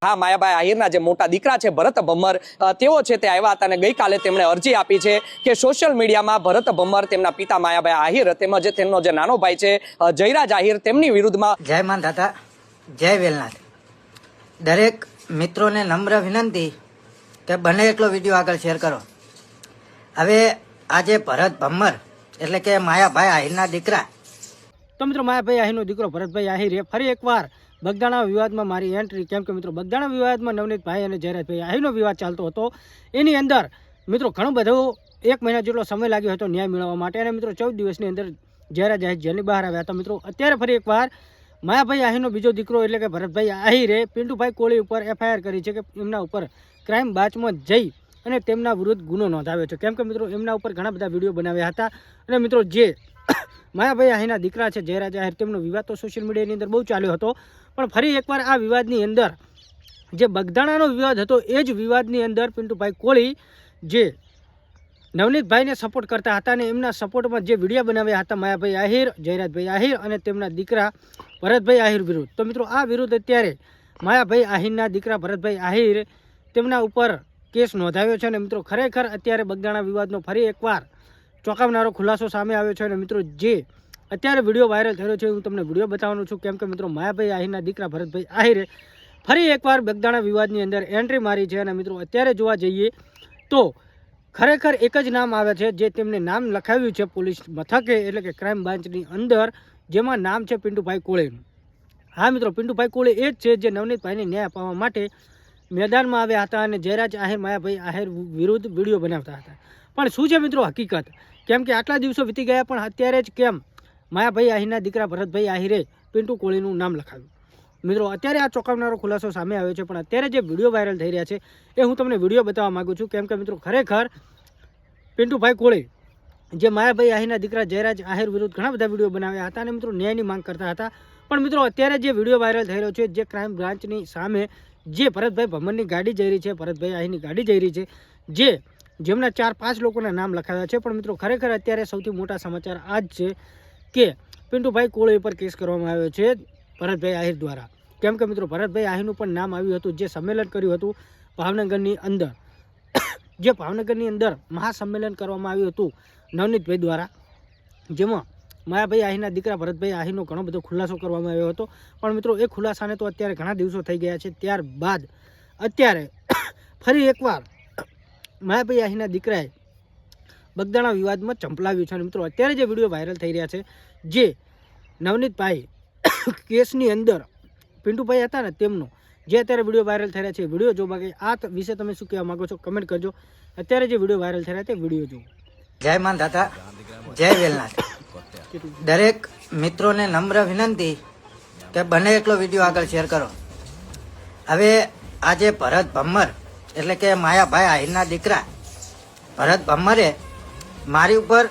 હા, માયાભાઈ આહિરના જે મોટા દીકરા છે ભરત ભમ્મર, તેઓ છે તે આવ્યા હતા અને ગઈકાલે તેમણે અરજી આપી છે કે સોશિયલ મીડિયામાં ભરત ભમ્મર, તેમના પિતા માયાભાઈ આહિર તેમજ તેમનો જે નાનો ભાઈ છે જયરાજ આહિર, તેમની વિરુદ્ધમાં જય માંધાતા, જય વેલનાથ. દરેક મિત્રોને નમ્ર વિનંતી કે બને એટલો વિડીયો આગળ શેર કરો. હવે આજે ભરત ભમ્મર એટલે કે માયાભાઈ આહિરના દીકરા, તો મિત્રો માયાભાઈ આહિરનો દીકરો ભરતભાઈ આહિરે ફરી એકવાર બગદાણા વિવાદમાં મારી એન્ટ્રી, કેમ કે મિત્રો બગદાણા વિવાદમાં નવનીતભાઈ અને જયરાજભાઈ આહિરનો વિવાદ ચાલતો હતો. એની અંદર મિત્રો ઘણું બધું 1 મહિના જેટલો સમય લાગ્યો હતો ન્યાય મેળવવા માટે, અને મિત્રો 14 દિવસની અંદર જયરાજ આહિર જેલની બહાર આવ્યા હતા. મિત્રો અત્યારે ફરી એકવાર માયાભાઈ આહિરનો બીજો દીકરો એટલે કે ભરતભાઈ આહિરે પિન્ટુભાઈ કોળી ઉપર FIR કરી છે કે એમના ઉપર ક્રાઇમ બ્રાન્ચમાં જઈ અને તેમના વિરુદ્ધ ગુનો નોંધાવ્યો છે. કેમ કે મિત્રો એમના ઉપર ઘણા બધા વિડીયો બનાવ્યા હતા. અને મિત્રો જે માયાભાઈ આહિરના દીકરા છે જયરાજ આહિર, તેમનો વિવાદ તો સોશિયલ મીડિયાની અંદર બહુ ચાલ્યો હતો, પણ ફરી એકવાર આ વિવાદની અંદર જે બગદાણાનો વિવાદ હતો એ જ વિવાદની અંદર પિન્ટુભાઈ કોળી જે નવનીતભાઈને સપોર્ટ કરતા હતા અને એમના સપોર્ટમાં જે વિડીયો બનાવ્યા હતા માયાભાઈ આહિર, જયરાજભાઈ આહિર અને તેમના દીકરા ભરતભાઈ આહિર વિરુદ્ધ. તો મિત્રો આ વિરુદ્ધ અત્યારે માયાભાઈ આહિરના દીકરા ભરતભાઈ આહિર તેમના ઉપર કેસ નોંધાવ્યો છે. અને મિત્રો ખરેખર અત્યારે બગદાણા વિવાદનો ફરી એકવાર ચોંકાવનારો ખુલાસો સામે આવ્યો છે. અને મિત્રો જે અત્યારે વિડીયો વાયરલ થયો છે હું તમને વિડીયો બતાવવાનું છું, કેમ કે મિત્રો માયાભાઈ આહિરના દીકરા ભરતભાઈ આહિરે ફરી એકવાર બગદાણા વિવાદની અંદર એન્ટ્રી મારી છે. અને મિત્રો અત્યારે જોવા જઈએ તો ખરેખર એક જ નામ આવે છે જે તેમને નામ લખાવ્યું છે પોલીસ મથકે એટલે કે ક્રાઇમ બ્રાન્ચની અંદર, જેમાં નામ છે પિન્ટુભાઈ કોળીનું. હા મિત્રો, પિન્ટુભાઈ કોળી એ જ છે જે નવનીતભાઈને ન્યાય અપાવવા માટે મેદાનમાં આવ્યા હતા અને જયરાજ આહિર માયાભાઈ આહિર વિરુદ્ધ વિડીયો બનાવતા હતા. પણ શું છે મિત્રો હકીકત, કેમ કે આટલા દિવસો વીતી ગયા પણ અત્યારે જ કેમ માયાભાઈ આહિરના દીકરા ભરતભાઈ આહિરે પિન્ટુ કોળીનું નામ લખાવ્યું? મિત્રો અત્યારે આ ચોંકાવનારો ખુલાસો સામે આવ્યો છે, પણ અત્યારે જે વિડીયો વાયરલ થઈ રહ્યા છે એ હું તમને વિડીયો બતાવવા માગું છું. કેમ કે મિત્રો ખરેખર પિન્ટુભાઈ કોળી જે માયાભાઈ આહિરના દીકરા જયરાજ આહિર વિરુદ્ધ ઘણા બધા વિડીયો બનાવ્યા હતા અને મિત્રો ન્યાયની માંગ કરતા હતા. પણ મિત્રો અત્યારે જે વિડીયો વાયરલ થઈ રહ્યો છે જે ક્રાઇમ બ્રાન્ચની સામે જે ભરતભાઈ ભમ્મરની ગાડી જઈ રહી છે, ભરતભાઈ આહિરની ગાડી જઈ રહી છે, જેમના 4-5 લોકોના નામ લખાવ્યા છે. પણ મિત્રો ખરેખર અત્યારે સૌથી મોટા સમાચાર આ જ છે કે પિન્ટુભાઈ કોળી ઉપર કેસ કરવામાં આવ્યો છે ભરતભાઈ આહિર દ્વારા. કેમ કે મિત્રો ભરતભાઈ આહિરનું પણ નામ આવ્યું હતું જે સંમેલન કર્યું હતું ભાવનગરની અંદર, જે ભાવનગરની અંદર મહાસંમેલન કરવામાં આવ્યું હતું નવનીતભાઈ દ્વારા, જેમાં માયાભાઈ આહિરના દીકરા ભરતભાઈ આહિરનો ઘણો બધો ખુલાસો કરવામાં આવ્યો હતો. પણ મિત્રો એ ખુલાસાને તો અત્યારે ઘણા દિવસો થઈ ગયા છે, ત્યારબાદ અત્યારે ફરી એકવાર માયાભાઈ આહિરના દીકરાએ બગદાણા વિવાદમાં ચંપલાવ્યું છે. અને મિત્રો અત્યારે જે વિડીયો વાયરલ થઈ રહ્યા છે જે નવનીતભાઈ કેસની અંદર પિન્ટુભાઈ હતા ને તેમનો જે અત્યારે વિડીયો વાયરલ થઈ રહ્યા છે, વિડીયો જોવા કે આ વિશે તમે શું કહેવા માગો છો કમેન્ટ કરજો. અત્યારે જે વિડીયો વાયરલ થઈ રહ્યા છે વિડીયો જુઓ. જય માંધાતા, જય વેલનાથ. દરેક મિત્રોને નમ્ર વિનંતી કે બને એટલો વિડીયો આગળ શેર કરો. હવે આજે ભરત ભમ્મર એટલે કે માયાભાઈ આહિરના દીકરા ભરત ભમ્મરે મારી ઉપર